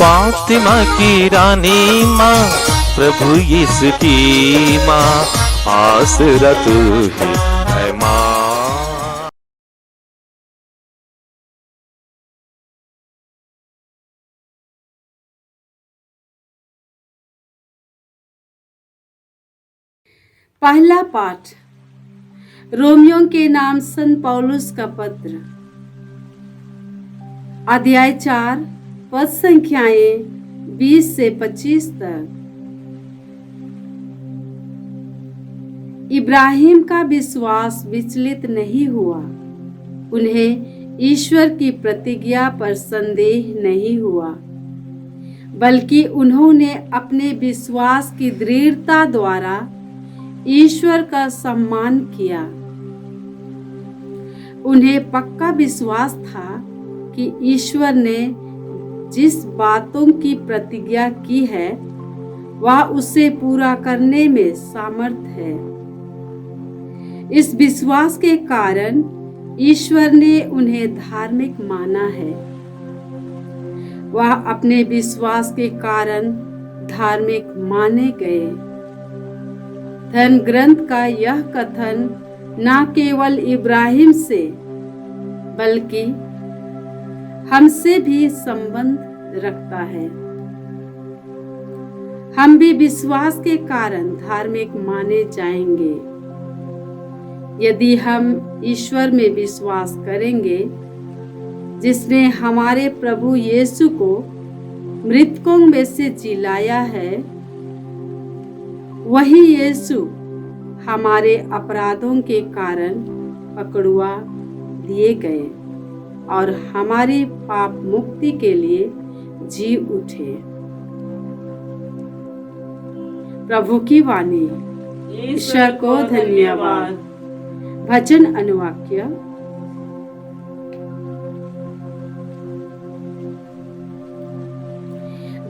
फातिमा की रानी माँ, प्रभु यीशु की माँ, आसरा तू ही है माँ। पहला पाठ रोमियो के नाम संत पौलुस का पत्र, अध्याय 4, पद संख्याएं 20 से 25 तक। इब्राहिम का विश्वास विचलित नहीं हुआ, उन्हें ईश्वर की प्रतिज्ञा पर संदेह नहीं हुआ, बल्कि उन्होंने अपने विश्वास की दृढ़ता द्वारा ईश्वर का सम्मान किया। उन्हें पक्का विश्वास था कि ईश्वर ने जिस बातों की प्रतिज्ञा की है वह उसे पूरा करने में समर्थ है। इस विश्वास के कारण ईश्वर ने उन्हें धार्मिक माना है। वह अपने विश्वास के कारण धार्मिक माने गए। धर्म ग्रंथ का यह कथन न केवल इब्राहिम से बल्कि हमसे भी संबंध रखता है। हम भी विश्वास के कारण धार्मिक माने जाएंगे यदि हम ईश्वर में विश्वास करेंगे, जिसने हमारे प्रभु यीशु को मृतकों में से जिलाया है। वही यीशु हमारे अपराधों के कारण पकड़ुआ दिए गए और हमारी पाप मुक्ति के लिए जी उठे। प्रभु की वाणी। ईश्वर को धन्यवाद। भजन अनुवाक्य।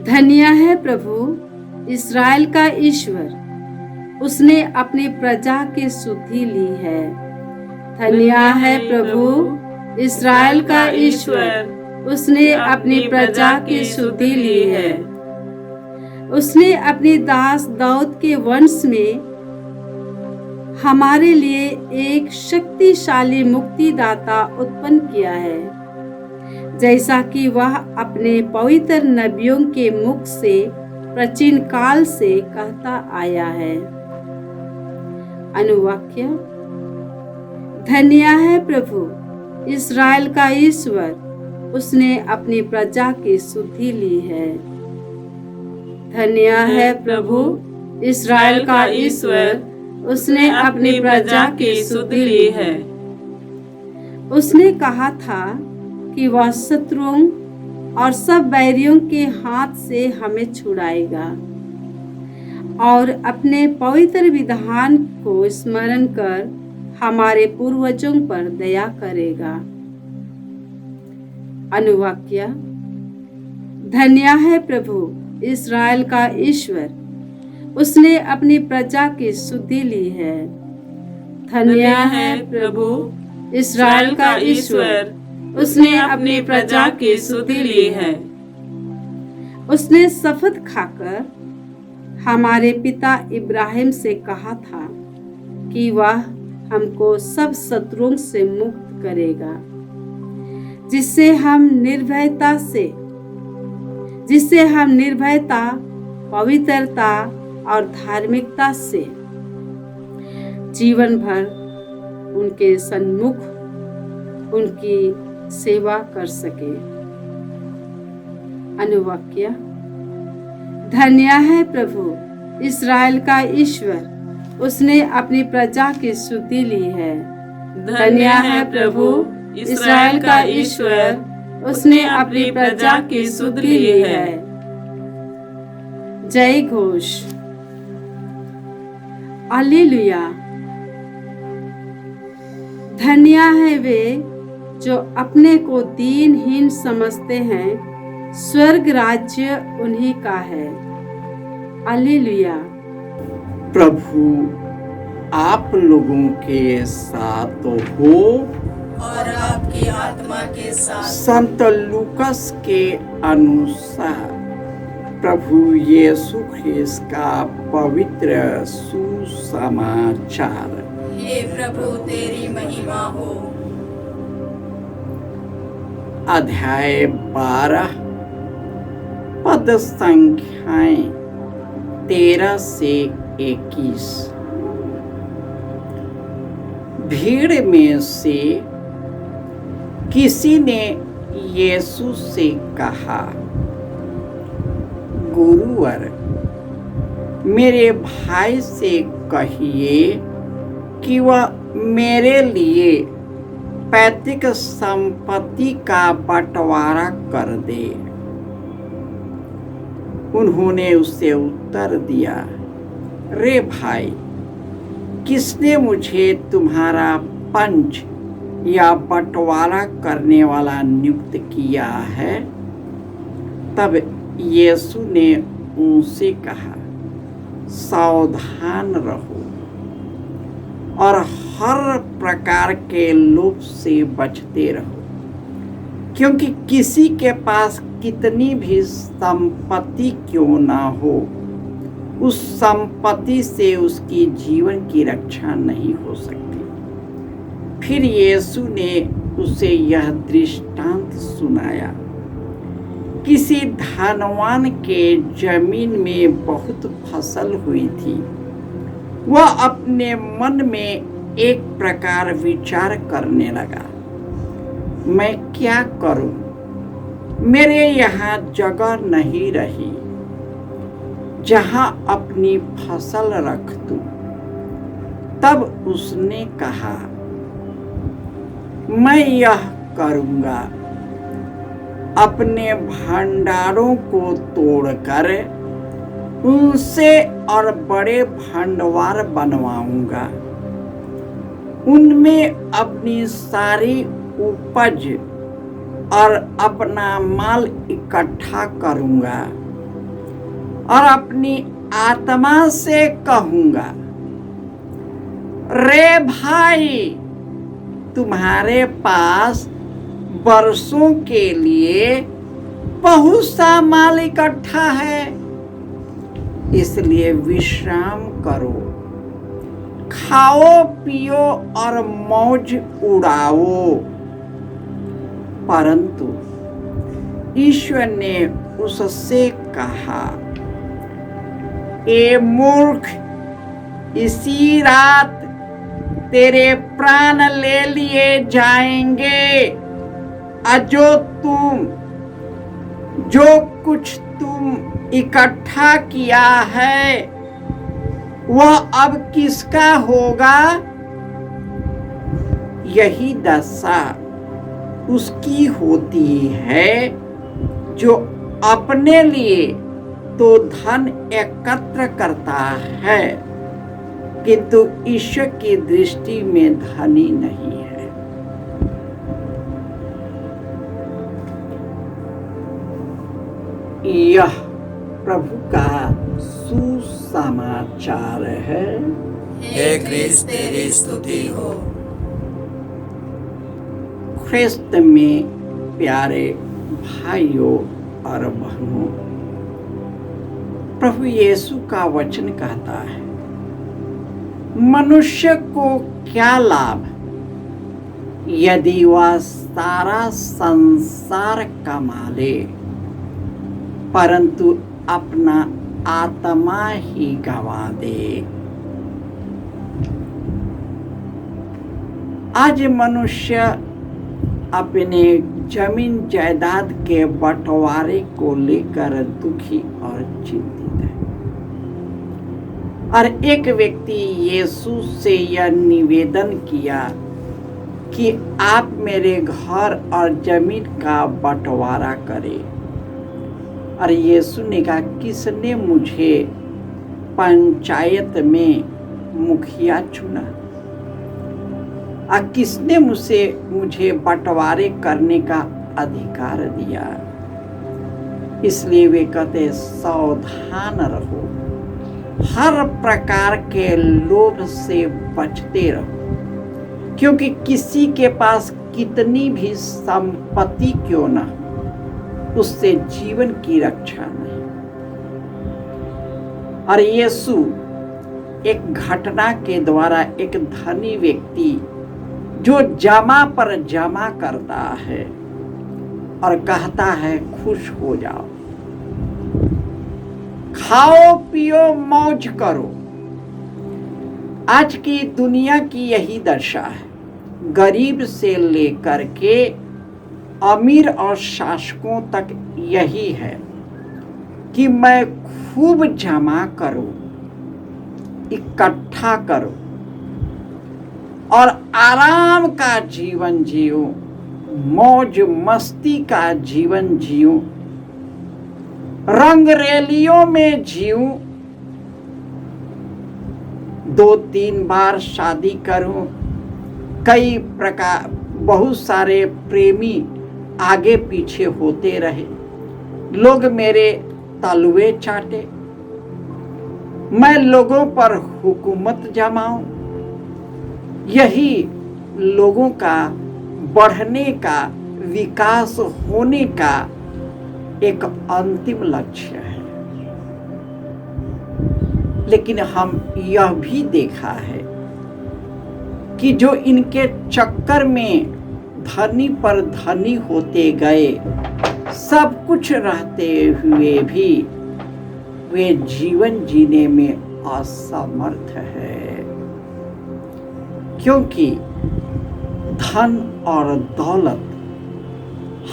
धन्य है प्रभु इस्राएल का ईश्वर, उसने अपनी प्रजा की सुधि ली है। धन्य है प्रभु इस्राएल का ईश्वर, उसने अपनी प्रजा की सुधि ली है। उसने अपने दास दाऊद के वंश में हमारे लिए एक शक्तिशाली मुक्तिदाता उत्पन्न किया है, जैसा कि वह अपने पवित्र नबियों के मुख से प्राचीन काल से कहता आया है। अनुवाक्य। धन्य है प्रभु इस्राएल का ईश्वर, उसने अपनी प्रजा की सुधि ली है। धन्य है प्रभु इस्राएल का ईश्वर, उसने अपनी प्रजा की सुधि ली है। उसने कहा था कि वह शत्रुओं और सब बैरियों के हाथ से हमें छुड़ाएगा और अपने पवित्र विधान को स्मरण कर हमारे पूर्वजों पर दया करेगा। अनुवाक्य। धन्य है प्रभु इस्राएल का ईश्वर, उसने अपनी प्रजा की सुधि ली है। धन्य है प्रभु इस्राएल का ईश्वर, उसने अपनी प्रजा की सुधि ली है। उसने शपथ खाकर हमारे पिता इब्राहिम से कहा था कि वह हमको सब शत्रुओं से मुक्त करेगा, जिससे हम निर्भयता, पवित्रता और धार्मिकता से जीवन भर उनके सन्मुख उनकी सेवा कर सके। अनुवाक्य। धन्य है प्रभु इस्राएल का ईश्वर, उसने अपनी प्रजा की सुधि ली है। धन्य है प्रभु इस्राएल का ईश्वर, उसने अपनी प्रजा की सुधि ली है। जय घोष। हालेलुया। धन्य है वे जो अपने को दीनहीन समझते हैं, स्वर्ग राज्य उन्हीं का है। हालेलुया। प्रभु आप लोगों के साथ हो और आपकी आत्मा के साथ। संत लूकस के अनुसार प्रभु यीशु ख्रिस्त का पवित्र सुसमाचार। हे प्रभु तेरी महिमा हो। अध्याय 12 पद संख्याएं 13 से 21। भीड़ में से किसी ने यीशु से कहा, गुरुवर, मेरे भाई से कहिए कि वह मेरे लिए पैतृक संपत्ति का बंटवारा कर दे। उन्होंने उसे उत्तर दिया, रे भाई, किसने मुझे तुम्हारा पंच या बंटवारा करने वाला नियुक्त किया है? तब यीशु ने उनसे कहा, सावधान रहो और हर प्रकार के लोभ से बचते रहो, क्योंकि किसी के पास कितनी भी संपत्ति क्यों ना हो, उस संपत्ति से उसकी जीवन की रक्षा नहीं हो सकती। फिर यीशु ने उसे यह दृष्टांत सुनाया, किसी धनवान के जमीन में बहुत फसल हुई थी। वह अपने मन में एक प्रकार विचार करने लगा, मैं क्या करूं? मेरे यहाँ जगह नहीं रही जहाँ अपनी फसल रख दूं। तब उसने कहा, मैं यह करूँगा, अपने भंडारों को तोड़कर उनसे और बड़े भंडार बनवाऊंगा। उनमें अपनी सारी उपज और अपना माल इकट्ठा करूंगा और अपनी आत्मा से कहूंगा, रे भाई, तुम्हारे पास वर्षों के लिए बहुत सा माल इकट्ठा है, इसलिए विश्राम करो, खाओ पियो और मौज उड़ाओ। परंतु ईश्वर ने उससे कहा, ए मूर्ख, इसी रात तेरे प्राण ले लिए जाएंगे। जो कुछ तुम इकट्ठा किया है वह अब किसका होगा? यही दशा उसकी होती है जो अपने लिए तो धन एकत्र करता है, किंतु ईश्वर की दृष्टि में धनी नहीं है। यह प्रभु का सुसमाचार है। हे क्रिस्त तेरी स्तुति हो। ख्रिस्त में प्यारे भाइयों और बहनों, प्रभु यीशु का वचन कहता है, मनुष्य को क्या लाभ यदि वह सारा संसार कमा ले, परंतु अपना आत्मा ही गवा दे। आज मनुष्य अपने जमीन जायदाद के बंटवारे को लेकर दुखी और चिंतित है। और एक व्यक्ति यीशु से यह निवेदन किया कि आप मेरे घर और जमीन का बंटवारा करें। और यीशु ने कहा, किसने मुझे पंचायत में मुखिया चुना? और किसने मुझे बंटवारे करने का अधिकार दिया? इसलिए वे कहते, सावधान रहो, हर प्रकार के लोभ से बचते रहो, क्योंकि किसी के पास कितनी भी संपत्ति क्यों ना, उससे जीवन की रक्षा नहीं। और यीशु एक घटना के द्वारा एक धनी व्यक्ति जो जमा पर जमा करता है और कहता है खुश हो जाओ, खाओ पियो मौज करो। आज की दुनिया की यही दशा है। गरीब से लेकर के अमीर और शासकों तक यही है कि मैं खूब जमा करूं, इकट्ठा करो और आराम का जीवन जियो, मौज मस्ती का जीवन जियो, रंग रैलियों में जीऊं, 2-3 बार शादी करूं, कई प्रकार बहुत सारे प्रेमी आगे पीछे होते रहे, लोग मेरे तलवे चाटे, मैं लोगों पर हुकूमत जमाऊं। यही लोगों का बढ़ने का, विकास होने का एक अंतिम लक्ष्य है। लेकिन हम यह भी देखा है कि जो इनके चक्कर में धनी पर धनी होते गए, सब कुछ रहते हुए भी वे जीवन जीने में असमर्थ है, क्योंकि धन और दौलत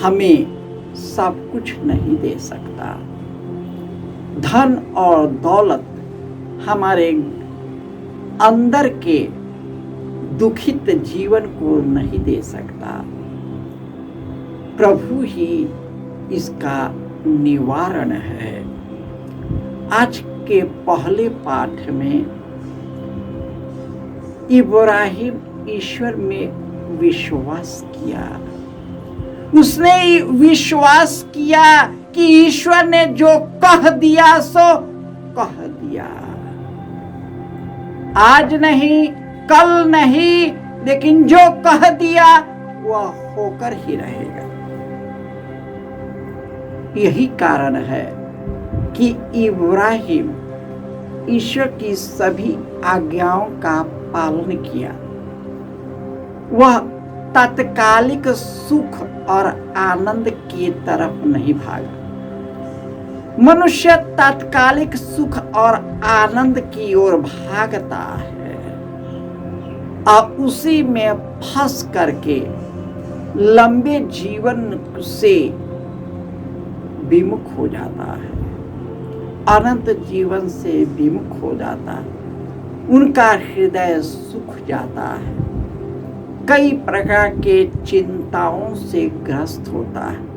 हमें सब कुछ नहीं दे सकता। धन और दौलत हमारे अंदर के दुखित जीवन को नहीं दे सकता। प्रभु ही इसका निवारण है। आज के पहले पाठ में इब्राहिम ईश्वर में विश्वास किया। उसने विश्वास किया कि ईश्वर ने जो कह दिया सो कह दिया। आज नहीं, कल नहीं, लेकिन जो कह दिया वह होकर ही रहेगा। यही कारण है कि इब्राहिम ईश्वर की सभी आज्ञाओं का पालन किया। वह तात्कालिक सुख और आनंद की तरफ नहीं भागा। मनुष्य तात्कालिक सुख और आनंद की ओर भागता है और उसी में फंस करके लंबे जीवन से विमुख हो जाता है, अनंत जीवन से विमुख हो जाता है। उनका हृदय सूख जाता है, कई प्रकार के चिंताओं से ग्रस्त होता है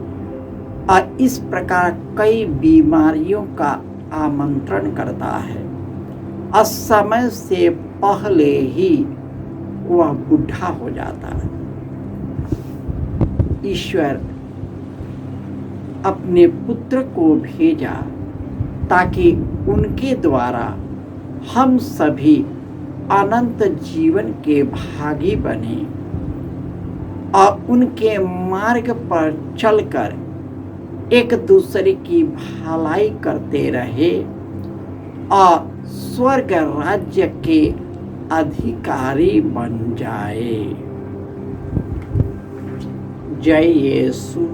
और इस प्रकार कई बीमारियों का आमंत्रण करता है और समय से पहले ही वह बूढ़ा हो जाता है। ईश्वर अपने पुत्र को भेजा ताकि उनके द्वारा हम सभी अनंत जीवन के भागी बने और उनके मार्ग पर चलकर एक दूसरे की भलाई करते रहे और स्वर्ग राज्य के अधिकारी बन जाए। जय यीशु।